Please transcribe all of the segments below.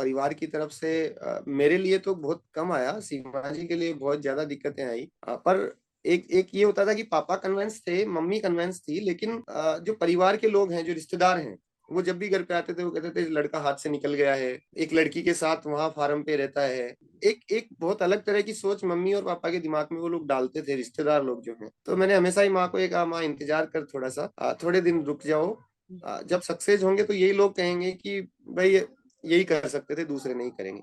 परिवार की तरफ से मेरे लिए तो बहुत कम आया, सीमा जी के लिए बहुत ज्यादा दिक्कतें आई। पर एक एक ये होता था कि पापा कन्वेंस थे, मम्मी कन्वेंस थी, लेकिन जो परिवार के लोग हैं, जो रिश्तेदार हैं, वो जब भी घर पे आते थे वो कहते थे लड़का हाथ से निकल गया है, एक लड़की के साथ वहां फार्म पे रहता है। एक एक बहुत अलग तरह की सोच मम्मी और पापा के दिमाग में वो लोग डालते थे, रिश्तेदार लोग जो हैं। तो मैंने हमेशा ही माँ को ये कहा, माँ इंतजार कर थोड़ा सा, थोड़े दिन रुक जाओ, जब सक्सेस होंगे तो यही लोग कहेंगे कि भाई यही कर सकते थे, दूसरे नहीं करेंगे।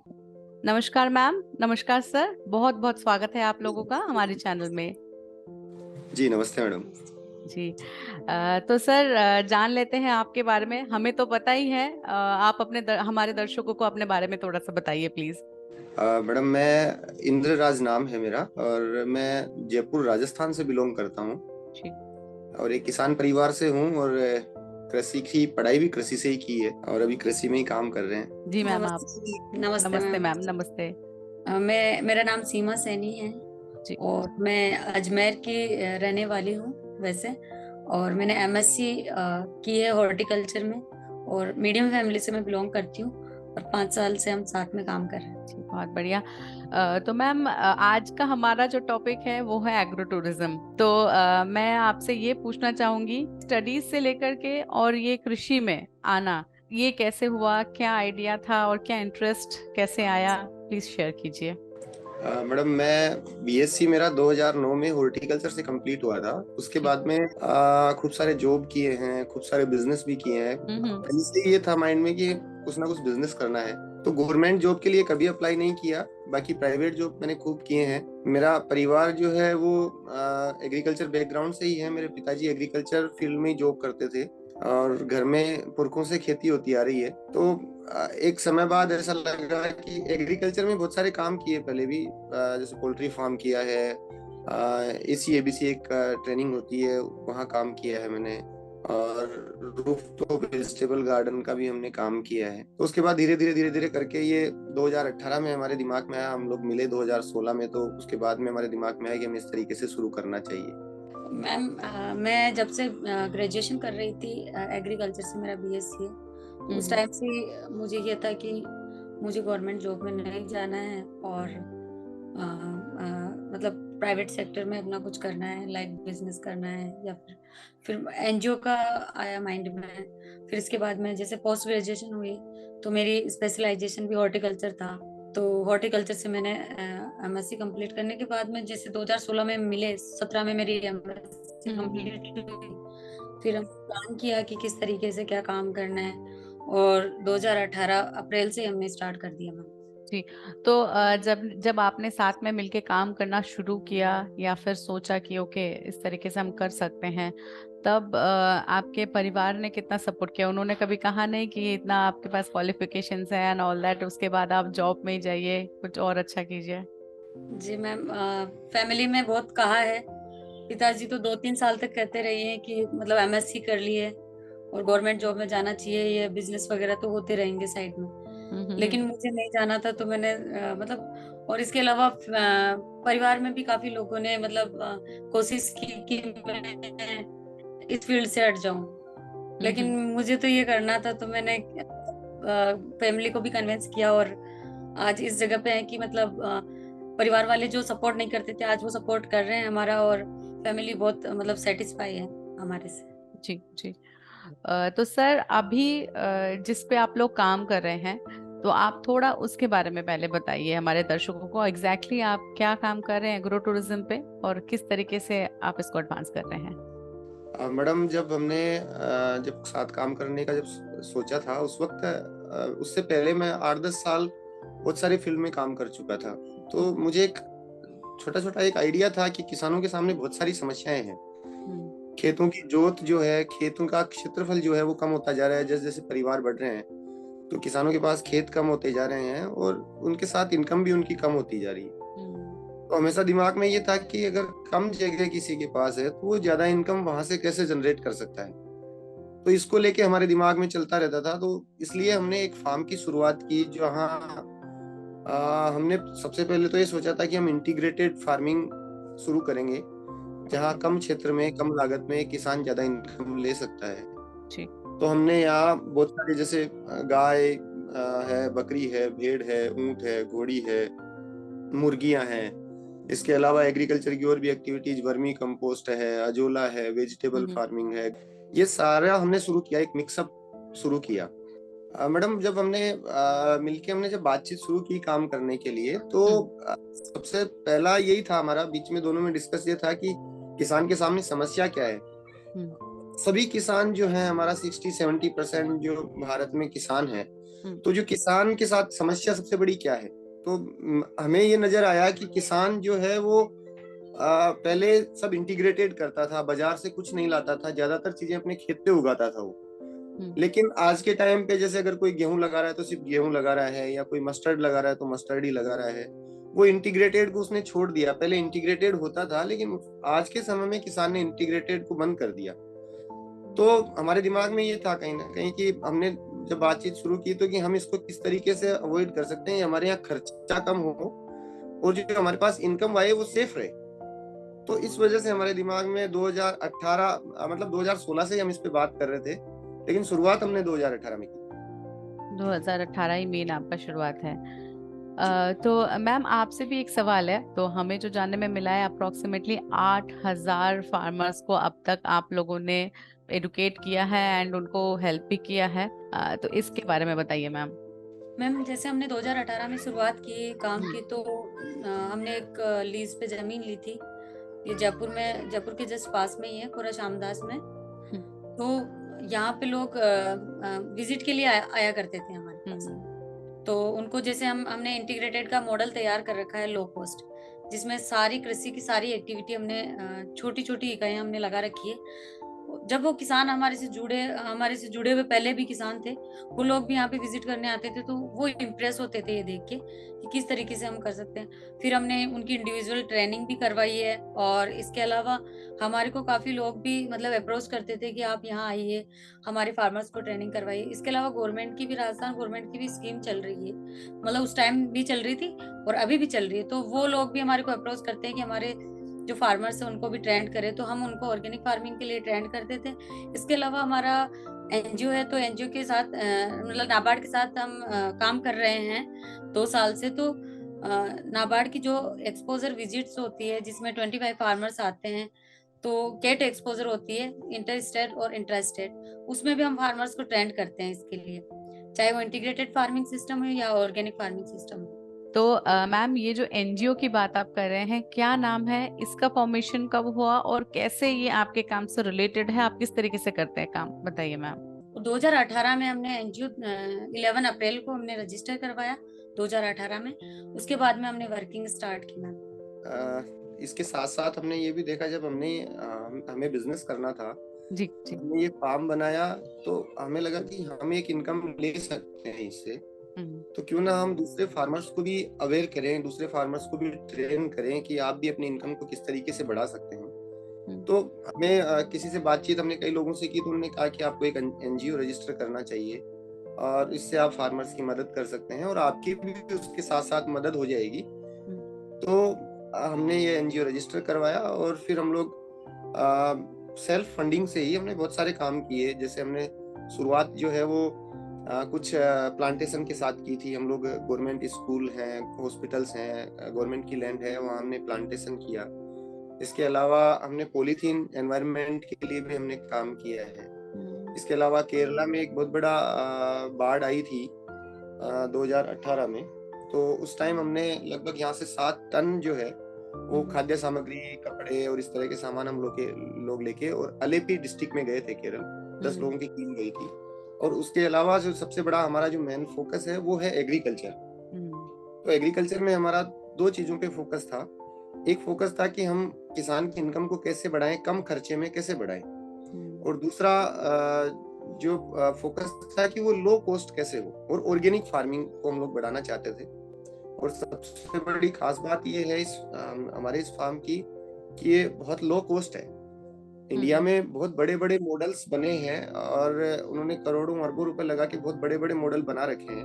नमस्कार मैम। नमस्कार सर, बहुत बहुत स्वागत है आप लोगों का हमारे चैनल में। जी नमस्ते मैडम। जी। तो सर, जान लेते हैं आपके बारे में। हमें तो पता ही है, आप हमारे दर्शकों को अपने बारे में थोड़ा सा बताइए प्लीज। मैडम, मैं इंद्र राज नाम है मेरा, और मैं जयपुर राजस्थान से बिलोंग करता हूँ, जी। और एक किसान परिवार से हूँ, और कृषि की पढ़ाई भी कृषि से ही की है, और अभी कृषि में ही काम कर रहे हैं। जी मैम, आप। नमस्ते नमस्ते नमस्ते मैम। मैम, नमस्ते। मेरा नाम सीमा सैनी है जी। और मैं अजमेर की रहने वाली हूँ वैसे। और मैंने एमएससी की है हॉर्टिकल्चर में, और मीडियम फैमिली से मैं बिलोंग करती हूँ, और 5 साल से हम साथ में काम कर रहे हैं। जी, बहुत बढ़िया। तो मैम, आज का हमारा जो टॉपिक है वो है एग्रो टूरिज्म। तो मैं आपसे ये पूछना चाहूंगी, स्टडीज से लेकर के और ये कृषि में आना, ये कैसे हुआ, क्या आइडिया था और क्या इंटरेस्ट कैसे आया, प्लीज शेयर कीजिए। मैडम, मैं बीएससी मेरा 2009 में हॉर्टिकल्चर से कंप्लीट हुआ था। उसके जी। बाद में खूब सारे जॉब किए हैं, खूब सारे बिजनेस भी किए हैं। हम्म। पहले से ये था माइंड में कि कुछ ना कुछ बिजनेस करना है। तो गवर्नमेंट जॉब के लिए कभी अप्लाई नहीं किया, बाकी प्राइवेट जॉब मैंने खूब किए हैं। मेरा परिवार जो है वो एग्रीकल्चर बैकग्राउंड से ही है। मेरे पिताजी एग्रीकल्चर फील्ड में जॉब करते थे, और घर में पुरखों से खेती होती आ रही है। तो एक समय बाद ऐसा लगा कि एग्रीकल्चर में बहुत सारे काम किए पहले भी, जैसे पोल्ट्री फार्म किया है, एसी एबीसी एक ट्रेनिंग होती है, वहाँ काम किया है मैंने, और रूफ टॉप वेजिटेबल गार्डन का भी हमने काम किया है। तो उसके बाद धीरे धीरे करके ये 2018 में हमारे दिमाग में आया। हम लोग मिले 2016 में, तो उसके बाद में हमारे दिमाग में आया कि हमें इस तरीके से शुरू करना चाहिए। मैम, मैं जब से ग्रेजुएशन कर रही थी, एग्रीकल्चर से मेरा बीएससी है, तो उस टाइम से मुझे ये था कि मुझे गवर्नमेंट जॉब में नहीं जाना है, और मतलब प्राइवेट सेक्टर में अपना कुछ करना है, लाइक बिजनेस करना है, या फिर एनजीओ का आया माइंड में। फिर इसके बाद में जैसे पोस्ट ग्रेजुएशन हुई, तो मेरी स्पेशलाइजेशन भी हॉर्टिकल्चर था। तो हॉर्टिकल्चर से मैंने एमएससी कंप्लीट करने के बाद में, जैसे 2016 में मिले, 17 में मेरी एमएससी कंप्लीट हुई। फिर हम प्लान किया कि किस तरीके से क्या काम करना है, और 2018 अप्रैल से हमने स्टार्ट कर दिया मैम। जी। तो जब जब आपने साथ में मिलके काम करना शुरू किया, या फिर सोचा कि ओके इस तरीके से हम कर सकते हैं, तब आपके परिवार ने कितना सपोर्ट किया? उन्होंने कभी कहा नहीं कि इतना आपके पास क्वालिफिकेशंस है एंड ऑल दैट, उसके बाद आप जॉब में ही जाइए, कुछ और अच्छा कीजिए? जी मैम, फैमिली में बहुत कहा है। पिताजी तो 2-3 साल तक कहते रहे हैं कि मतलब एमएससी कर लिए और गवर्नमेंट जॉब में जाना चाहिए, ये बिजनेस वगैरह तो होते रहेंगे साइड में। लेकिन मुझे नहीं जाना था, तो मैंने मतलब, और इसके अलावा परिवार में भी काफी लोगों ने मतलब कोशिश की कि मैं इस फील्ड से हट जाऊं, लेकिन मुझे तो ये करना था। तो मैंने फैमिली को भी कन्विंस किया, और आज इस जगह पे है कि मतलब परिवार वाले जो सपोर्ट नहीं करते थे, आज वो सपोर्ट कर रहे हैं हमारा, और फैमिली बहुत मतलब सेटिस्फाई है हमारे से। जी जी। तो सर, अभी जिस पे आप लोग काम कर रहे हैं, तो आप थोड़ा उसके बारे में पहले बताइए हमारे दर्शकों को, एग्जैक्टली आप क्या काम कर रहे हैं एग्रो टूरिज्म पे, और किस तरीके से आप इसको एडवांस कर रहे हैं? मैडम, जब हमने जब साथ काम करने का जब सोचा था, उस वक्त उससे पहले मैं 8-10 साल बहुत सारी फील्ड में काम कर चुका था। तो मुझे एक छोटा छोटा एक आइडिया था कि किसानों के सामने बहुत सारी समस्याएं हैं। खेतों की जोत जो है, खेतों का क्षेत्रफल जो है वो कम होता जा रहा है। जैसे जैसे परिवार बढ़ रहे हैं, तो किसानों के पास खेत कम होते जा रहे हैं, और उनके साथ इनकम भी उनकी कम होती जा रही है। तो हमेशा दिमाग में ये था कि अगर कम जगह किसी के पास है, तो वो ज्यादा इनकम वहां से कैसे जनरेट कर सकता है। तो इसको लेके हमारे दिमाग में चलता रहता था। तो इसलिए हमने एक फार्म की शुरुआत की, जहाँ हमने सबसे पहले तो ये सोचा था कि हम इंटीग्रेटेड फार्मिंग शुरू करेंगे, जहाँ कम क्षेत्र में कम लागत में किसान ज्यादा इनकम ले सकता है। जी। तो हमने यहाँ बहुत सारे, जैसे गाय, है, बकरी है, भेड़ है, ऊंट है, घोड़ी है, मुर्गियां हैं। इसके अलावा एग्रीकल्चर की और भी एक्टिविटीज, वर्मी कंपोस्ट है, अजोला है, वेजिटेबल फार्मिंग है, ये सारा हमने शुरू किया, एक मिक्सअप शुरू किया। मैडम जब हमने मिलके हमने जब बातचीत शुरू की काम करने के लिए, तो सबसे पहला यही था हमारा बीच में दोनों में डिस्कस ये था कि किसान के सामने समस्या क्या है। सभी किसान जो है, हमारा 60-70% जो भारत में किसान है, तो जो किसान के साथ समस्या सबसे बड़ी क्या है, तो हमें ये नजर आया कि किसान जो है वो पहले सब इंटीग्रेटेड करता था, बाजार से कुछ नहीं लाता था, ज्यादातर चीजें अपने खेत पे उगाता था वो। लेकिन आज के टाइम पे जैसे अगर कोई गेहूं लगा रहा है तो सिर्फ गेहूं लगा रहा है, या कोई मस्टर्ड लगा रहा है तो मस्टर्ड ही लगा रहा है। वो इंटीग्रेटेड को उसने छोड़ दिया। पहले इंटीग्रेटेड होता था, लेकिन आज के समय में किसान ने इंटीग्रेटेड को बंद कर दिया। तो हमारे दिमाग में ये था कहीं ना कहीं कि हमने जब बातचीत शुरू की तो कि हम इसको किस तरीके से अवॉइड कर सकते हैं, हमारे यहाँ खर्चा कम हो और जो हमारे पास इनकम आए वो सेफ रहे। तो इस वजह से हमारे दिमाग में 2018 मतलब 2016 से हम इस पे बात कर रहे थे, लेकिन शुरुआत हमने 2018 में की। 2018 ही मेन आपका शुरुआत है। तो मैम आपसे भी एक सवाल है। तो हमें जो जानने में मिला है अप्रोक्सीमेटली 8,000 फार्मर्स को अब तक आप लोगों ने एडुकेट किया है एंड उनको हेल्प भी किया है। तो इसके बारे में बताइए मैम। मैम जैसे हमने 2018 में शुरुआत की काम की, तो हमने एक लीज पे जमीन ली थी, ये जयपुर के जस्ट पास में ही है, कोरा शामदास में। तो यहाँ पे लोग विजिट के लिए आया करते थे हमारे पास। तो उनको जैसे हमने इंटीग्रेटेड का मॉडल तैयार कर रखा है, लो कॉस्ट, जिसमें सारी कृषि की सारी एक्टिविटी हमने छोटी छोटी इकाइयां हमने लगा रखी है। जब वो किसान हमारे से जुड़े हुए पहले भी किसान थे, वो लोग भी यहाँ पे विजिट करने आते थे, तो वो इम्प्रेस होते थे ये देख के कि किस तरीके से हम कर सकते हैं। फिर हमने उनकी इंडिविजुअल ट्रेनिंग भी करवाई है, और इसके अलावा हमारे को काफी लोग भी मतलब अप्रोच करते थे कि आप यहाँ आइए, हमारे फार्मर्स को ट्रेनिंग करवाइए। इसके अलावा गवर्नमेंट की भी, राजस्थान गवर्नमेंट की भी स्कीम चल रही है, मतलब उस टाइम भी चल रही थी और अभी भी चल रही है। तो वो लोग भी हमारे को अप्रोच करते हैं कि हमारे जो फार्मर्स है उनको भी ट्रेंड करें, तो हम उनको ऑर्गेनिक फार्मिंग के लिए ट्रेंड करते थे। इसके अलावा हमारा एनजीओ है, तो एनजीओ के साथ मतलब नाबार्ड के साथ हम काम कर रहे हैं 2 साल से। तो नाबार्ड की जो एक्सपोजर विजिट्स होती है, जिसमें 25 फार्मर्स आते हैं, तो केट एक्सपोजर होती है इंटर स्टेट और इंट्रा स्टेट, उसमें भी हम फार्मर्स को ट्रेंड करते हैं इसके लिए, चाहे वो इंटीग्रेटेड फार्मिंग सिस्टम हो या ऑर्गेनिक फार्मिंग सिस्टम हो। तो मैम ये जो एनजीओ की बात आप कर रहे हैं, क्या नाम है इसका, फॉर्मेशन कब हुआ और कैसे ये आपके काम से रिलेटेड है, आप किस तरीके से करते हैं काम, बताइए मैम। 2018 में हमने एनजीओ 11 अप्रैल को हमने रजिस्टर करवाया 2018 में। उसके बाद में हमने वर्किंग स्टार्ट की मैम। इसके साथ साथ हमने ये भी देखा, जब हमें बिजनेस करना था, जी जी, हमने ये फार्म बनाया, तो हमें लगा कि हम एक इनकम ले सकते हैं इससे, तो क्यों ना हम दूसरे फार्मर्स को भी अवेयर करें, दूसरे फार्मर्स को भी ट्रेन करें कि आप भी अपनी इनकम को किस तरीके से बढ़ा सकते हैं। तो हमें किसी से बातचीत हमने कई लोगों से की, तो उन्होंने कहा कि आपको एक एनजीओ रजिस्टर करना चाहिए और इससे आप फार्मर्स की मदद कर सकते हैं और आपकी भी उसके साथ साथ मदद हो जाएगी। तो हमने ये एनजीओ रजिस्टर करवाया और फिर हम लोग सेल्फ फंडिंग से ही हमने बहुत सारे काम किए। जैसे हमने शुरुआत जो है वो कुछ प्लांटेशन के साथ की थी। हम लोग, गवर्नमेंट स्कूल हैं, हॉस्पिटल्स हैं, गवर्नमेंट की लैंड है, वहाँ हमने प्लांटेशन किया। इसके अलावा हमने पॉलीथीन एनवायरनमेंट के लिए भी हमने काम किया है। इसके अलावा केरला में एक बहुत बड़ा बाढ़ आई थी 2018 में, तो उस टाइम हमने लगभग यहाँ से 7 टन जो है वो खाद्य सामग्री, कपड़े और इस तरह के सामान हम लोग लेके और अलेपी डिस्ट्रिक्ट में गए थे केरल। 10 लोगों की टीम गई थी। और उसके अलावा जो सबसे बड़ा हमारा जो मेन फोकस है वो है एग्रीकल्चर। तो एग्रीकल्चर में हमारा 2 चीजों पे फोकस था। एक फोकस था कि हम किसान की इनकम को कैसे बढ़ाएं, कम खर्चे में कैसे बढ़ाएं, और दूसरा जो फोकस था कि वो लो कॉस्ट कैसे हो, और ऑर्गेनिक फार्मिंग को हम लोग बढ़ाना चाहते थे। और सबसे बड़ी खास बात ये है हमारे इस फार्म की कि ये बहुत लो कॉस्ट है। इंडिया में बहुत बड़े बड़े मॉडल्स बने हैं और उन्होंने करोड़ों अरबों रुपए लगा के बहुत बड़े बड़े मॉडल बना रखे हैं,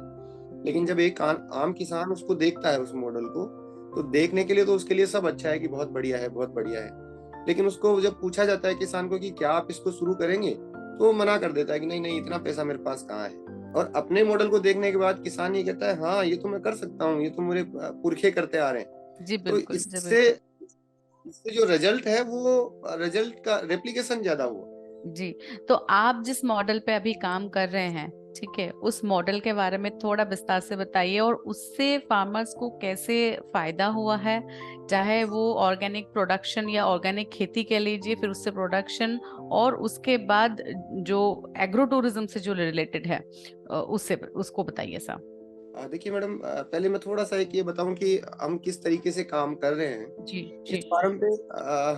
लेकिन जब एक आम किसान उसको देखता है, उस मॉडल को, तो देखने के लिए तो उसके लिए सब अच्छा है कि बहुत बढ़िया है, बहुत बढ़िया है। लेकिन उसको जब पूछा जाता है किसान को कि क्या आप इसको शुरू करेंगे, तो वो मना कर देता है कि नहीं नहीं इतना पैसा मेरे पास कहाँ है। और अपने मॉडल को देखने के बाद किसान ये कहता है हाँ ये तो मैं कर सकता हूँ, ये तो मेरे पुरखे करते आ रहे हैं। जी तो बिल्कुल, जी इससे बिल्कुल। इससे जो रिजल्ट है वो रिजल्ट का रेप्लिकेशन ज्यादा हुआ। जी, तो आप जिस मॉडल पे अभी काम कर रहे हैं, ठीक है, उस मॉडल के बारे में थोड़ा विस्तार से बताइए और उससे फार्मर्स को कैसे फायदा हुआ है, चाहे वो ऑर्गेनिक प्रोडक्शन या ऑर्गेनिक खेती के लीजिए, फिर उससे प्रोडक्शन और उसके बाद जो एग्रो टूरिज्म से जो रिलेटेड है उससे उसको बताइए साहब। देखिए मैडम, पहले मैं थोड़ा सा एक ये बताऊं कि हम किस तरीके से काम कर रहे हैं। जी इस जी। फार्म पे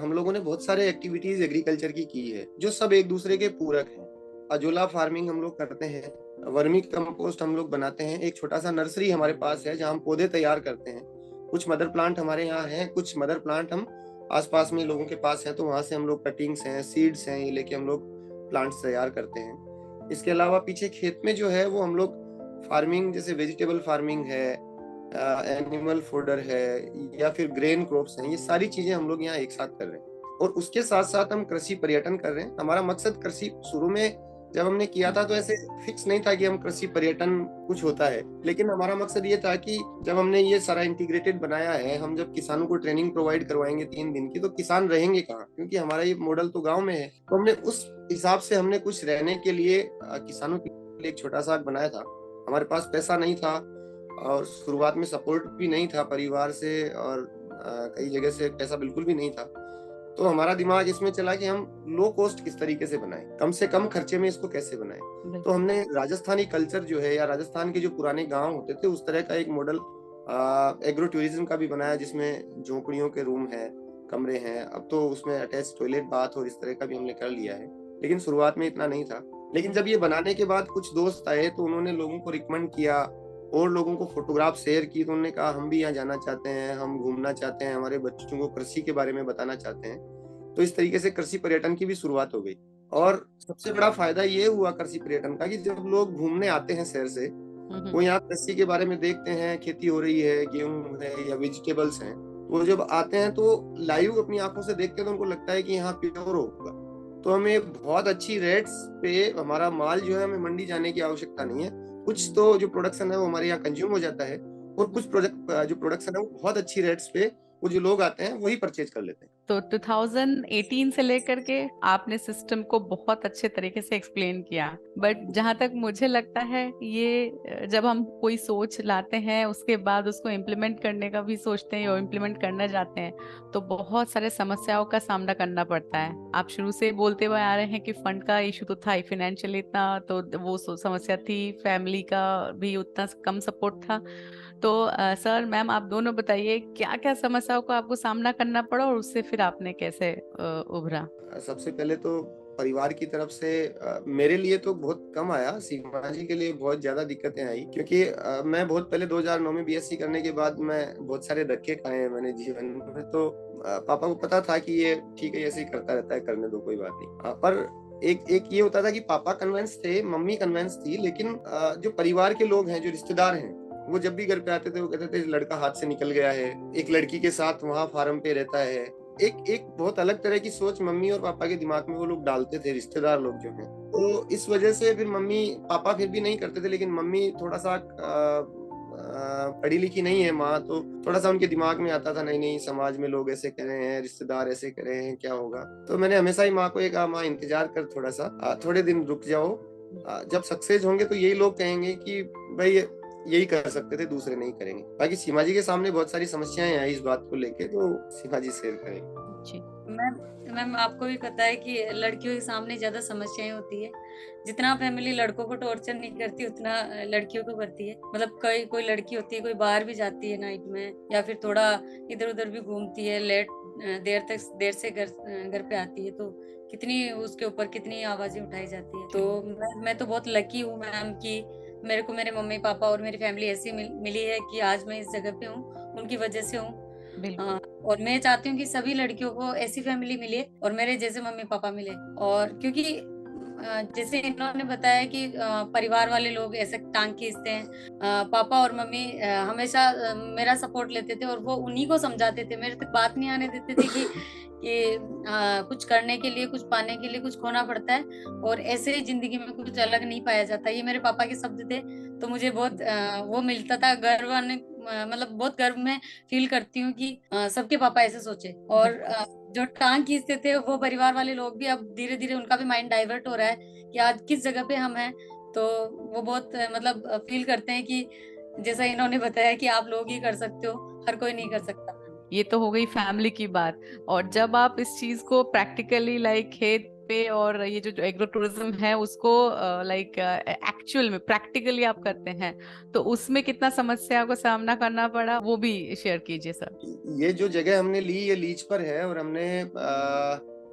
हम लोगों ने बहुत सारे एक्टिविटीज एग्रीकल्चर की है जो सब एक दूसरे के पूरक हैं। अजोला फार्मिंग हम लोग करते हैं, वर्मी कंपोस्ट हम लोग बनाते हैं, एक छोटा सा नर्सरी हमारे पास है जहाँ हम पौधे तैयार करते हैं। कुछ मदर प्लांट हमारे यहाँ हैं, कुछ मदर प्लांट हम आसपास में लोगों के पास है, तो वहां से हम लोग कटिंग्स हैं, सीड्स हैं, ये लेके हम लोग प्लांट्स तैयार करते हैं। इसके अलावा पीछे खेत में जो है वो हम लोग फार्मिंग, जैसे वेजिटेबल फार्मिंग है, एनिमल फूडर है, या फिर ग्रेन क्रॉप्स हैं, ये सारी चीजें हम लोग यहाँ एक साथ कर रहे हैं। और उसके साथ साथ हम कृषि पर्यटन कर रहे हैं। हमारा मकसद कृषि, शुरू में जब हमने किया था तो ऐसे फिक्स नहीं था कि हम कृषि पर्यटन कुछ होता है, लेकिन हमारा मकसद ये था कि जब हमने ये सारा इंटीग्रेटेड बनाया है, हम जब किसानों को ट्रेनिंग प्रोवाइड करवाएंगे 3 दिन की, तो किसान रहेंगे कहाँ, क्योंकि हमारा ये मॉडल तो गाँव में है। तो हमने उस हिसाब से हमने कुछ रहने के लिए किसानों के लिए एक छोटा सा बनाया था। हमारे पास पैसा नहीं था और शुरुआत में सपोर्ट भी नहीं था परिवार से, और कई जगह से पैसा बिल्कुल भी नहीं था। तो हमारा दिमाग इसमें चला कि हम लो कॉस्ट किस तरीके से बनाएं, कम से कम खर्चे में इसको कैसे बनाएं। तो हमने राजस्थानी कल्चर जो है, या राजस्थान के जो पुराने गांव होते थे, उस तरह का एक मॉडल एग्रो टूरिज्म का भी बनाया, जिसमें झोपड़ियों के रूम है, कमरे हैं। अब तो उसमें अटैच टॉयलेट, बाथ और इस तरह का भी हमने कर लिया है, लेकिन शुरुआत में इतना नहीं था। लेकिन जब ये बनाने के बाद कुछ दोस्त आए तो उन्होंने लोगों को रिकमेंड किया और लोगों को फोटोग्राफ शेयर की, तो उन्होंने कहा हम भी यहाँ जाना चाहते हैं, हम घूमना चाहते हैं, हमारे बच्चों को कृषि के बारे में बताना चाहते हैं। तो इस तरीके से कृषि पर्यटन की भी शुरुआत हो गई। और सबसे बड़ा फायदा ये हुआ कृषि पर्यटन का कि जब लोग घूमने आते हैं शहर से, वो यहाँ कृषि के बारे में देखते हैं, खेती हो रही है, गेहूं है या वेजिटेबल्स हैं, वो जब आते हैं तो लाइव अपनी आंखों से देखते हैं, तो उनको लगता है कि यहाँ प्योर होगा। तो हमें बहुत अच्छी रेट्स पे हमारा माल जो है, हमें मंडी जाने की आवश्यकता नहीं है। कुछ तो जो प्रोडक्शन है वो हमारे यहाँ कंज्यूम हो जाता है, और कुछ प्रोडक्ट जो प्रोडक्शन है वो बहुत अच्छी रेट्स पे वो जो लोग आते हैं वही परचेज कर लेते हैं। तो 2018 से लेकर के आपने सिस्टम को बहुत अच्छे तरीके से एक्सप्लेन किया, बट जहां तक मुझे लगता है ये जब हम कोई सोच लाते हैं उसके बाद उसको इम्प्लीमेंट करने का भी सोचते हैं और इम्प्लीमेंट करना चाहते हैं तो बहुत सारे समस्याओं का सामना करना पड़ता है। आप शुरू से बोलते हुए आ रहे हैं कि फंड का इशू तो था ही, फाइनेंशियल इतना तो वो समस्या थी, फैमिली का भी उतना कम सपोर्ट था। तो सर मैम आप दोनों बताइए क्या क्या समस्याओं का आपको सामना करना पड़ा और उससे फिर आपने कैसे उभरा। सबसे पहले तो परिवार की तरफ से मेरे लिए तो बहुत कम आया, सीमा जी के लिए बहुत ज्यादा दिक्कतें आई, क्योंकि मैं बहुत पहले 2009 में बीएससी करने के बाद मैं बहुत सारे धक्के खाए हैं मैंने जीवन में। तो पापा को पता था कि ये ठीक है, ऐसे ही करता रहता है, करने दो, कोई बात नहीं। पर एक ये होता था कि पापा कन्वेंस थे, मम्मी कन्वेंस थी, लेकिन जो परिवार के लोग हैं, जो रिश्तेदार हैं, वो जब भी घर पे आते थे वो कहते थे लड़का हाथ से निकल गया है, एक लड़की के साथ वहाँ फार्म पे रहता है। एक बहुत अलग तरह की सोच मम्मी और पापा के दिमाग में वो लोग डालते थे, रिश्तेदार लोग जो हैं। तो इस वजह से फिर मम्मी, पापा फिर भी नहीं करते थे, लेकिन मम्मी थोड़ा सा पढ़ी लिखी नहीं है माँ, तो थोड़ा सा उनके दिमाग में आता था नहीं नहीं समाज में लोग ऐसे कह रहे हैं, रिश्तेदार ऐसे कह रहे हैं, क्या होगा। तो मैंने हमेशा ही माँ को ये कहा, माँ इंतजार कर थोड़ा सा, थोड़े दिन रुक जाओ, जब सक्सेस होंगे तो यही लोग कहेंगे कि भाई यही कर सकते थे, दूसरे नहीं करेंगे। बाकी सीमा जी के सामने बहुत सारी समस्याएं आई इस बात को लेके, तो सीमा जी शेयर करेंगे। मैम आपको भी पता है कि लड़कियों के सामने ज्यादा समस्याएं होती है। जितना फैमिली लड़कों को टॉर्चर नहीं करती उतना लड़कियों को करती है। मतलब कोई लड़की होती है, कोई बाहर भी जाती है नाइट में, या फिर थोड़ा इधर उधर भी घूमती है, देर से घर पे आती है, तो कितनी उसके ऊपर कितनी आवाजें उठाई जाती है। तो मैं तो बहुत लकी हूँ मैम कि मेरे को मेरे मम्मी पापा और मेरी फैमिली ऐसी मिली है कि आज मैं इस जगह पे हूँ, उनकी वजह से हूँ। और मैं चाहती हूँ कि सभी लड़कियों को ऐसी फैमिली मिले और मेरे जैसे मम्मी पापा मिले। और क्योंकि जैसे इन्होंने बताया कि परिवार वाले लोग ऐसे टांग खींचते हैं, पापा और मम्मी हमेशा मेरा सपोर्ट लेते थे और वो उन्हीं को समझाते थे, मेरे तक बात नहीं आने देते थे कि कुछ करने के लिए, कुछ पाने के लिए कुछ खोना पड़ता है और ऐसे ही जिंदगी में कुछ अलग नहीं पाया जाता। ये मेरे पापा के शब्द थे, तो मुझे बहुत वो मिलता था गर्व, मतलब बहुत गर्व में फील करती हूँ कि सबके पापा ऐसे सोचे। और जो टांग खींचते थे वो परिवार वाले लोग भी अब धीरे धीरे उनका भी माइंड डाइवर्ट हो रहा है कि आज किस जगह पे हम हैं। तो वो बहुत मतलब फील करते हैं कि जैसा इन्होंने बताया कि आप लोग ही कर सकते हो, हर कोई नहीं कर सकता। ये तो हो गई फैमिली की बात। और जब आप इस चीज को प्रैक्टिकली लाइक खेत पे और ये जो एग्रो टूरिज्म है उसको लाइक एक्चुअल में प्रैक्टिकली आप करते हैं, तो उसमें कितना समस्या को सामना करना पड़ा वो भी शेयर कीजिए सर। ये जो जगह हमने ली ये लीज पर है, और हमने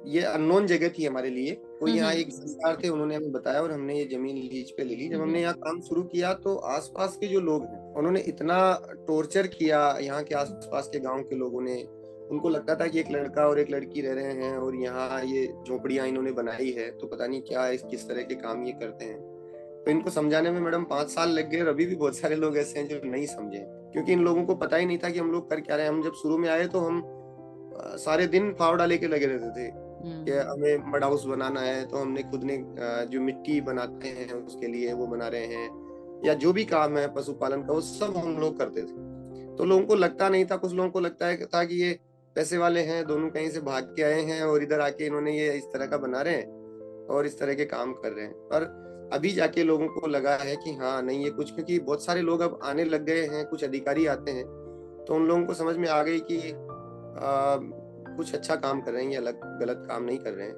ये अननोन जगह थी हमारे लिए। कोई यहाँ एक जमींदार थे, उन्होंने हमें बताया और हमने ये जमीन लीज पे ले ली। जब हमने यहाँ काम शुरू किया तो आसपास के जो लोग हैं उन्होंने इतना टॉर्चर किया, यहाँ के आसपास के गांव के लोगों ने। उनको लगता था कि एक लड़का और एक लड़की रह रहे हैं और यहाँ ये झोपड़ियां इन्होंने बनाई है, तो पता नहीं क्या किस तरह के काम ये करते हैं। तो इनको समझाने में मैडम 5 साल लग गए और अभी भी बहुत सारे लोग ऐसे हैं जो नहीं समझे, क्योंकि इन लोगों को पता ही नहीं था कि हम लोग कर क्या रहे हैं। हम जब शुरू में आए तो हम सारे दिन फावड़ा लेके लगे रहते थे कि हमें मड हाउस बनाना है, तो हमने खुद ने जो मिट्टी बनाते हैं उसके लिए वो बना रहे हैं, या जो भी काम है पशुपालन का वो सब हम लोग करते थे। तो लोगों को लगता नहीं था, कुछ लोगों को लगता है था कि ये पैसे वाले हैं, दोनों कहीं से भाग के आए हैं और इधर आके इन्होंने ये इस तरह का बना रहे हैं और इस तरह के काम कर रहे हैं। पर अभी जाके लोगों को लगा है कि हाँ नहीं, ये कुछ, क्योंकि बहुत सारे लोग अब आने लग गए हैं, कुछ अधिकारी आते हैं, तो उन लोगों को समझ में आ गई कि कुछ अच्छा काम कर रहे हैं या गलत काम नहीं कर रहे हैं।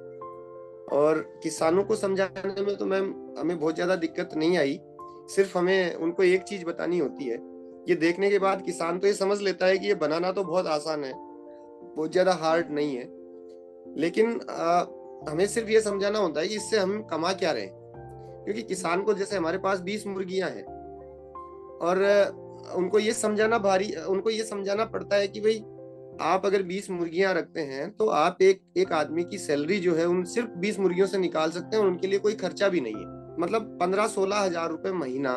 और किसानों को समझाने में तो मैम हमें बहुत ज्यादा दिक्कत नहीं आई। सिर्फ हमें उनको एक चीज बतानी होती है, ये देखने के बाद किसान तो ये समझ लेता है कि ये बनाना तो बहुत आसान है, बहुत ज्यादा हार्ड नहीं है, लेकिन हमें सिर्फ ये समझाना होता है कि इससे हम कमा क्या रहे हैं। क्योंकि किसान को, जैसे हमारे पास 20 मुर्गियां हैं और उनको ये समझाना पड़ता है कि भाई आप अगर 20 मुर्गियां रखते हैं तो आप एक आदमी की सैलरी जो है उन सिर्फ 20 मुर्गियों से निकाल सकते हैं, और उनके लिए कोई खर्चा भी नहीं है। मतलब 15-16 हजार रुपए महीना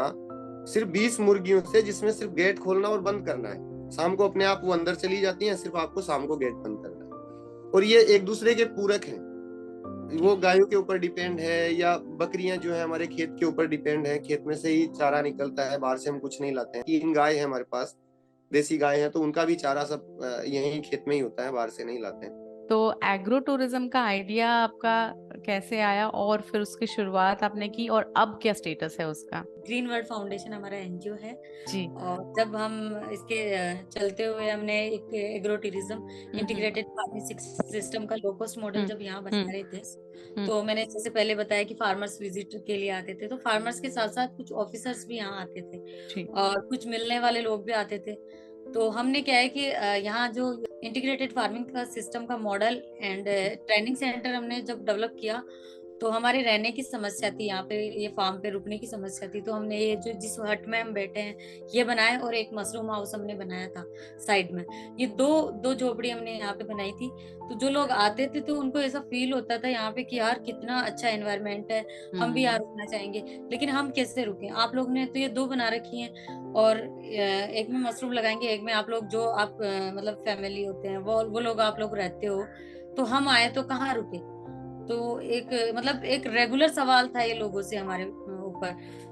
सिर्फ 20 मुर्गियों से, जिसमें सिर्फ गेट खोलना और बंद करना है। शाम को अपने आप वो अंदर चली जाती हैं, सिर्फ आपको शाम को गेट बंद करना है। और ये एक दूसरे के पूरक हैं। वो गायों के ऊपर डिपेंड है, या बकरियां जो है हमारे खेत के ऊपर डिपेंड है, खेत में से ही चारा निकलता है, बाहर से हम कुछ नहीं लाते हैं। 3 गाय है हमारे पास, देसी गाय है, तो उनका भी चारा सब यहीं खेत में ही होता है, बाहर से नहीं लाते हैं। तो एग्रो टूरिज्म का आइडिया आपका कैसे आया और फिर उसकी शुरुआत आपने की, और अब क्या स्टेटस है उसका? ग्रीन वर्ल्ड फाउंडेशन हमारा एनजीओ है जी। और जब हम इसके चलते हुए हमने एक agro tourism integrated farming system का लो कॉस्ट मॉडल जब यहाँ बना रहे थे, तो मैंने जैसे पहले बताया कि फार्मर्स विजिट के लिए आते थे, तो फार्मर्स के साथ साथ कुछ ऑफिसर्स भी यहाँ आते थे और कुछ मिलने वाले लोग भी आते थे। तो हमने क्या है कि यहाँ जो इंटीग्रेटेड फार्मिंग का सिस्टम का मॉडल एंड ट्रेनिंग सेंटर हमने जब डेवलप किया, तो हमारे रहने की समस्या थी, यहाँ पे ये फार्म पे रुकने की समस्या थी। तो हमने ये जो जिस हट में हम बैठे हैं ये बनाया, और एक मशरूम हाउस हमने बनाया था साइड में। ये दो झोपड़ी हमने यहाँ पे बनाई थी। तो जो लोग आते थे तो उनको ऐसा फील होता था यहाँ पे कि यार कितना अच्छा एनवायरनमेंट है, हम भी यहाँ रुकना चाहेंगे। लेकिन हम कैसे रुके? आप लोग ने तो ये 2 बना रखी हैं, और एक में मशरूम लगाएंगे, एक में आप लोग जो आप मतलब फैमिली होते हैं वो लोग आप लोग रहते हो, तो हम आए तो कहाँ रुके? तो एक मतलब एक रेगुलर सवाल था ये लोगों से हमारे ऊपर।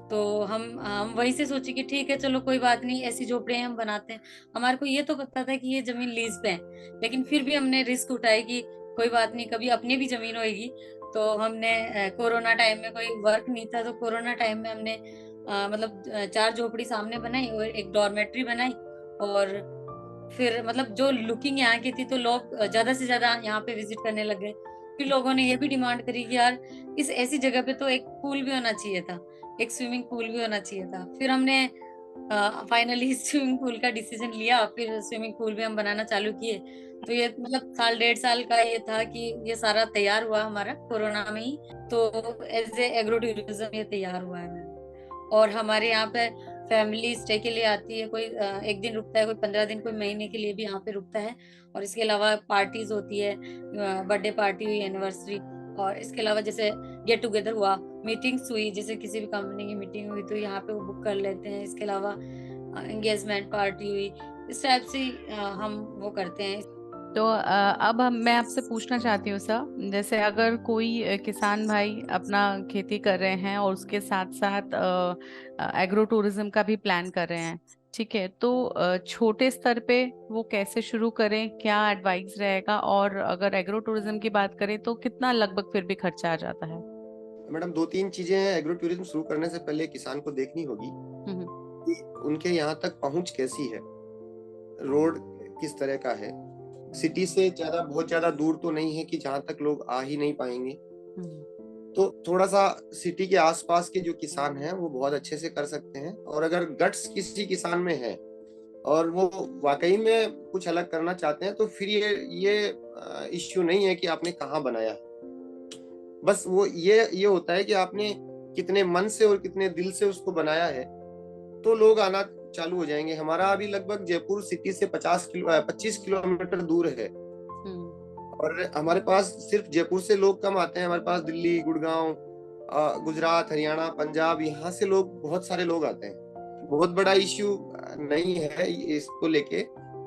तो हम वहीं से सोचे कि ठीक है चलो कोई बात नहीं, ऐसी झोपड़ियां हम बनाते हैं। हमारे को ये तो पता था कि ये जमीन लीज पे है, लेकिन फिर भी हमने रिस्क उठाई कि कोई बात नहीं, कभी अपनी भी जमीन होगी। तो हमने कोरोना टाइम में कोई वर्क नहीं था, तो कोरोना टाइम में हमने मतलब 4 झोपड़ी सामने बनाई और एक डॉर्मेट्री बनाई। और फिर मतलब जो लुकिंग यहाँ की थी, तो लोग ज्यादा से ज्यादा यहाँ पे विजिट करने लग गए। फिर लोगों ने ये भी डिमांड करी कि यार इस ऐसी जगह पे तो एक पूल भी होना चाहिए था, एक स्विमिंग पूल भी होना चाहिए था। फिर हमने फाइनली स्विमिंग पूल का डिसीजन लिया, फिर स्विमिंग पूल भी हम बनाना चालू किए। तो ये मतलब 1.5 साल का ये था कि ये सारा तैयार हुआ हमारा कोरोना में ही। तो एज ए एग्रो टूरिज्म ये तैयार हुआ है। और हमारे यहाँ पे फैमिली स्टे के लिए आती है, कोई 1 दिन रुकता है, कोई 15 दिन, कोई महीने के लिए भी यहाँ पे रुकता है। और इसके अलावा पार्टीज होती है, बर्थडे पार्टी हुई, एनिवर्सरी, और इसके अलावा जैसे गेट टुगेदर हुआ, मीटिंग्स हुई, जैसे किसी भी कंपनी की मीटिंग हुई तो यहाँ पे वो बुक कर लेते हैं। इसके अलावा एंगेजमेंट पार्टी हुई, इस टाइप से हम वो करते हैं। तो अब मैं आपसे पूछना चाहती हूँ सर, जैसे अगर कोई किसान भाई अपना खेती कर रहे हैं और उसके साथ साथ एग्रो टूरिज्म का भी प्लान कर रहे हैं, ठीक है, तो छोटे स्तर पे वो कैसे शुरू करें, क्या एडवाइस रहेगा? और अगर एग्रो टूरिज्म की बात करें तो कितना लगभग फिर भी खर्चा आ जाता है? मैडम 2-3 चीजें हैं एग्रो टूरिज्म शुरू करने से पहले किसान को देखनी होगी हम्म। कि उनके यहाँ तक पहुंच कैसी है, रोड किस तरह का है। सिटी से बहुत ज्यादा दूर तो नहीं है कि जहाँ तक लोग आ ही नहीं पाएंगे। हम्म। तो थोड़ा सा सिटी के आसपास के जो किसान हैं वो बहुत अच्छे से कर सकते हैं। और अगर गट्स किसी किसान में है और वो वाकई में कुछ अलग करना चाहते हैं तो फिर ये इश्यू नहीं है कि आपने कहाँ बनाया है। बस वो ये होता है कि आपने कितने मन से और कितने दिल से उसको बनाया है, तो लोग आना चालू हो जाएंगे। हमारा अभी लगभग जयपुर सिटी से 25 किलोमीटर दूर है हम्म। और हमारे पास सिर्फ जयपुर से लोग कम आते हैं। हमारे पास दिल्ली, गुड़गांव, गुजरात, हरियाणा, पंजाब, यहाँ से लोग, बहुत सारे लोग आते हैं। बहुत बड़ा इश्यू नहीं है इसको लेके।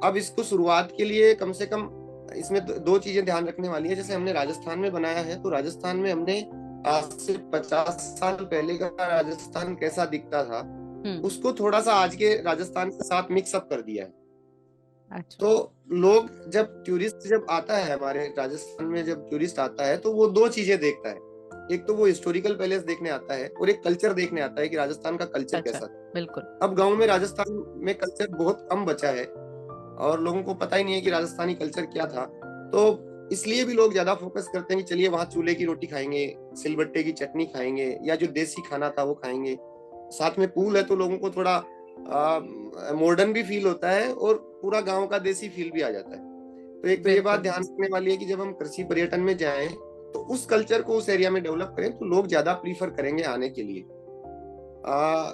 अब इसको शुरुआत के लिए कम से कम इसमें दो चीजें ध्यान रखने वाली है। जैसे हमने राजस्थान में बनाया है तो राजस्थान में हमने आज से 50 साल पहले का राजस्थान कैसा दिखता था उसको थोड़ा सा आज के राजस्थान के साथ मिक्सअप कर दिया है। अच्छा। तो लोग जब आता है हमारे राजस्थान में, जब टूरिस्ट आता है तो वो दो चीजें देखता है। एक तो वो हिस्टोरिकल पैलेस देखने आता है और एक कल्चर देखने आता है कि राजस्थान का कल्चर कैसा था। बिल्कुल। अब गांव में राजस्थान में कल्चर बहुत कम बचा है और लोगों को पता ही नहीं है कि राजस्थानी कल्चर क्या था। तो इसलिए भी लोग ज्यादा फोकस करते हैं कि चलिए वहां चूल्हे की रोटी खाएंगे, सिलबट्टे की चटनी खाएंगे या जो देसी खाना था वो खाएंगे। साथ में पूल है तो लोगों को थोड़ा मॉडर्न भी फील होता है और पूरा गांव का देसी फील भी आ जाता है। तो एक तो ये बात ध्यान रखने वाली है कि जब हम कृषि पर्यटन में जाएं तो उस कल्चर को उस एरिया में डेवलप करें तो लोग ज्यादा प्रीफर करेंगे आने के लिए।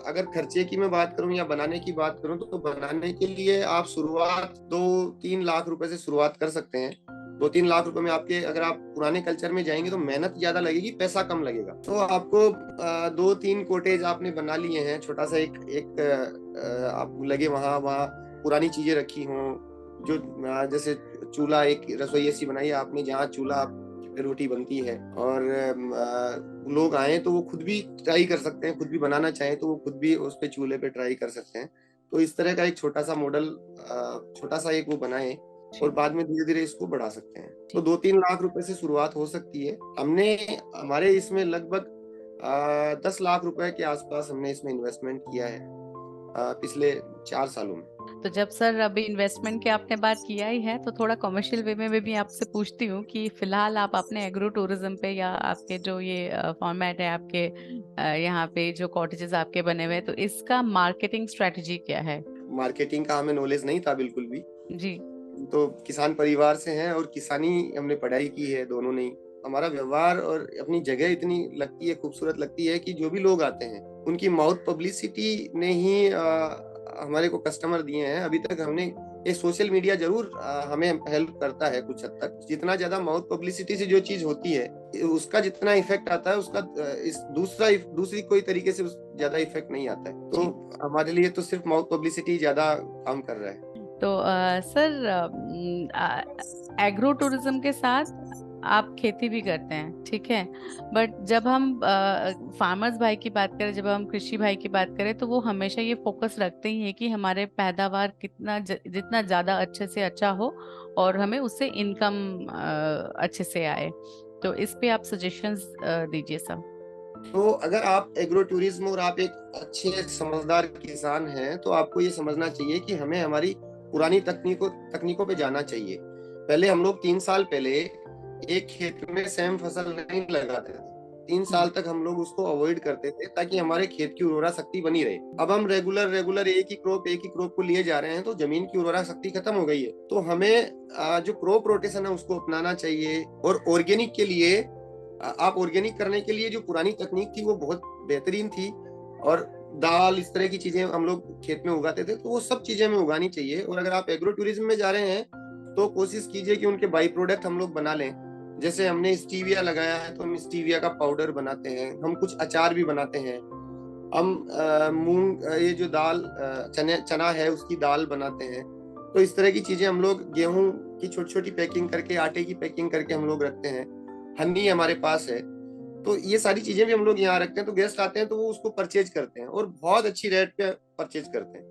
अगर खर्चे की मैं बात करूं या बनाने की बात करूं तो बनाने के लिए आप शुरुआत 2-3 लाख रुपए से शुरुआत कर सकते हैं। 2-3 लाख रुपए में आपके, अगर आप पुराने कल्चर में जाएंगे तो मेहनत ज्यादा लगेगी, पैसा कम लगेगा। तो आपको 2-3 कॉटेज आपने बना लिए हैं, छोटा सा एक आप लगे वहाँ पुरानी चीजें रखी हों, जो जैसे चूल्हा, एक रसोई ऐसी बनाई है आपने जहाँ चूल्हा पे रोटी बनती है और लोग आए तो वो खुद भी ट्राई कर सकते हैं, खुद भी बनाना चाहें तो वो खुद भी उस पे चूल्हे पे ट्राई कर सकते हैं। तो इस तरह का एक छोटा सा मॉडल, छोटा सा एक वो बनाए और बाद में धीरे धीरे इसको बढ़ा सकते हैं। तो 2-3 लाख रुपए से शुरुआत हो सकती है। हमारे इसमें लगभग 10 लाख रुपए के आसपास हमने इसमें इन्वेस्टमेंट किया है पिछले 4 सालों में। तो जब सर अभी इन्वेस्टमेंट की आपने बात किया ही है तो थोड़ा कमर्शियल वे में भी आपसे पूछती हूँ कि फिलहाल आप अपने एग्रो टूरिज्म पे या आपके जो ये फॉर्मेट है आपके यहाँ पे जो कॉटेजेस आपके बने हुए हैं, तो इसका मार्केटिंग स्ट्रेटजी क्या है? मार्केटिंग का हमें नॉलेज नहीं था बिल्कुल भी जी। तो किसान परिवार से हैं और किसानी हमने पढ़ाई की है दोनों ने। हमारा व्यवहार और अपनी जगह इतनी लगती है, खूबसूरत लगती है कि जो भी लोग आते हैं उनकी माउथ पब्लिसिटी ने ही हमारे को कस्टमर दिए हैं। अभी तक हमने ये सोशल मीडिया जरूर हमें हेल्प करता है कुछ हद तक। जितना ज्यादा माउथ पब्लिसिटी से जो चीज होती है उसका जितना इफेक्ट आता है उसका इस दूसरी कोई तरीके से ज्यादा इफेक्ट नहीं आता है। तो हमारे लिए तो सिर्फ माउथ पब्लिसिटी ज्यादा काम कर रहा है। तो सर एग्रो टूरिज्म के साथ आप खेती भी करते हैं, ठीक है, बट जब हम फार्मर्स भाई की बात करें, जब हम कृषि भाई की बात करें तो वो हमेशा ये फोकस रखते ही है कि हमारे पैदावार जितना ज्यादा अच्छे से अच्छा हो और हमें उससे इनकम अच्छे से आए। तो इस पे आप सजेशंस दीजिए सर। तो अगर आप एग्रो टूरिज्म और आप एक अच्छे समझदार किसान हैं तो आपको ये समझना चाहिए कि हमें हमारी पुरानी तकनीकों पे जाना चाहिए। पहले हम लोग 3 साल पहले एक खेत में सेम फसल नहीं लगाते थे। 3 साल तक हम लोग उसको अवॉइड करते थे ताकि हमारे खेत की उर्वरा शक्ति बनी रहे। अब हम रेगुलर एक ही क्रॉप को लिए जा रहे हैं तो जमीन की उर्वरा शक्ति खत्म हो गई है। तो हमें जो क्रॉप रोटेशन है उसको अपनाना चाहिए। और ऑर्गेनिक के लिए आप ऑर्गेनिक करने के लिए जो पुरानी तकनीक थी वो बहुत बेहतरीन थी और दाल, इस तरह की चीजें हम लोग खेत में उगाते थे, तो वो सब चीजें हमें उगानी चाहिए। और अगर आप एग्रो टूरिज्म में जा रहे हैं तो कोशिश कीजिए कि उनके बाई प्रोडक्ट हम लोग बना लें। जैसे हमने स्टीविया लगाया है तो हम स्टीविया का पाउडर बनाते हैं, हम कुछ अचार भी बनाते हैं, हम मूंग ये जो दाल चना है उसकी दाल बनाते हैं। तो इस तरह की चीजें हम लोग गेहूं की छोटी छोटी पैकिंग करके, आटे की पैकिंग करके हम लोग रखते हैं। हनी हमारे पास है। तो ये सारी चीजें भी हम लोग यहाँ रखते हैं, तो गेस्ट आते हैं तो वो उसको परचेज करते हैं और बहुत अच्छी रेट पे परचेज करते हैं।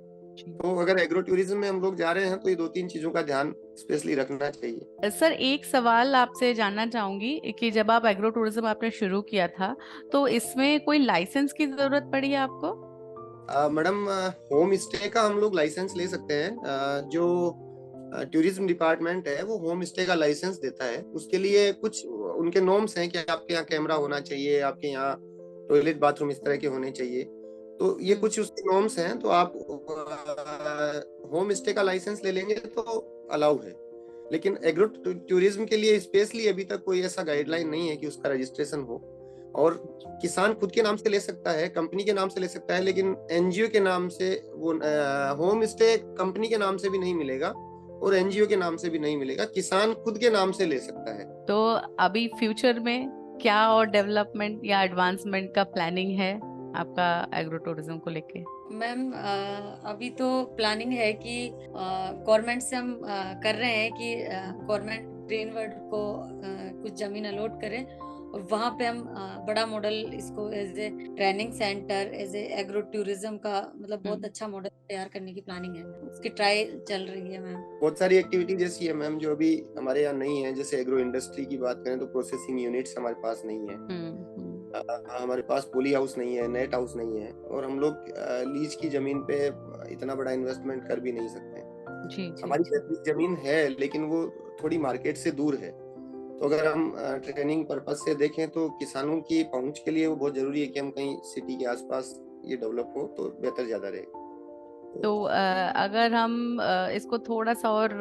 तो अगर एग्रो टूरिज्म में हम लोग जा रहे हैं तो ये 2-3 चीजों का ध्यान स्पेशली रखना चाहिए। सर एक सवाल आपसे जानना चाहूंगी कि जब आप एग्रो टूरिज्म आपने शुरू किया था तो इसमें कोई लाइसेंस की जरूरत पड़ी है आपको? मैडम, होम स्टे का हम लोग लाइसेंस ले सकते हैं। जो टूरिज्म डिपार्टमेंट है वो होम स्टे का लाइसेंस देता है। उसके लिए कुछ उनके नॉर्म्स हैं कि आपके यहाँ कैमरा होना चाहिए, आपके यहाँ टॉयलेट बाथरूम इस तरह के होने चाहिए। तो ये कुछ उसके नॉर्म्स हैं। तो आप होम स्टे का लाइसेंस ले लेंगे तो अलाउ है। लेकिन एग्रो टूरिज्म के लिए स्पेशली अभी तक कोई ऐसा गाइडलाइन नहीं है कि उसका रजिस्ट्रेशन हो। और किसान खुद के नाम से ले सकता है, कंपनी के नाम से ले सकता है, लेकिन एनजीओ के नाम से वो होम स्टे कंपनी के नाम से भी नहीं मिलेगा और एनजीओ के नाम से भी नहीं मिलेगा। किसान खुद के नाम से ले सकता है। तो अभी फ्यूचर में क्या और डेवलपमेंट या एडवांसमेंट का प्लानिंग है आपका एग्रो टूरिज्म को लेके? मैम, अभी तो प्लानिंग है कि गवर्नमेंट से हम कर रहे हैं कि गवर्नमेंट ग्रीनवर्ड को कुछ जमीन अलॉट करे और वहाँ पे हम बड़ा मॉडल इसको as a training centre, as a agro tourism का मतलब बहुत अच्छा मॉडल तैयार करने की प्लानिंग है। उसकी ट्राई चल रही है मैम। बहुत सारी एक्टिविटी जैसी है मैम जो अभी हमारे यहाँ नहीं है। जैसे एग्रो इंडस्ट्री की बात करें तो प्रोसेसिंग यूनिट्स हमारे पास नहीं है। हमारे पास पोली हाउस नहीं है, नेट हाउस नहीं है, और हम लोग लीज की जमीन पे इतना बड़ा इन्वेस्टमेंट कर भी नहीं सकते। हमारी जमीन है लेकिन वो थोड़ी मार्केट से दूर है। तो अगर हम ट्रेनिंग पर्पज से देखें तो किसानों की पहुंच के लिए वो बहुत जरूरी है कि हम कहीं सिटी के आसपास ये डेवलप हो तो बेहतर ज्यादा रहेगा। तो अगर हम इसको थोड़ा सा और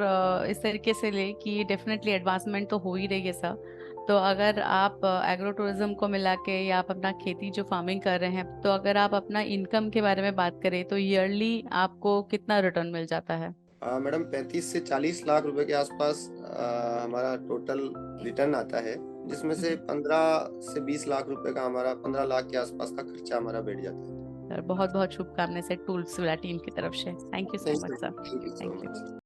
इस तरीके से ले कि डेफिनेटली एडवांसमेंट तो हो ही रही है सर, तो अगर आप एग्रो टूरिज्म को मिला के या आप अपना खेती जो फार्मिंग कर रहे हैं, तो अगर आप अपना इनकम के बारे में बात करें तो ईयरली आपको कितना रिटर्न मिल जाता है? मैडम 35 से 40 लाख रुपए के आसपास हमारा टोटल रिटर्न आता है, जिसमें से 15 से 20 लाख रुपए का हमारा 15 लाख के आसपास का खर्चा हमारा बैठ जाता है। बहुत बहुत शुभकामनाएं सर टूल्स विला टीम की तरफ से। Thank you so much sir. Thank you.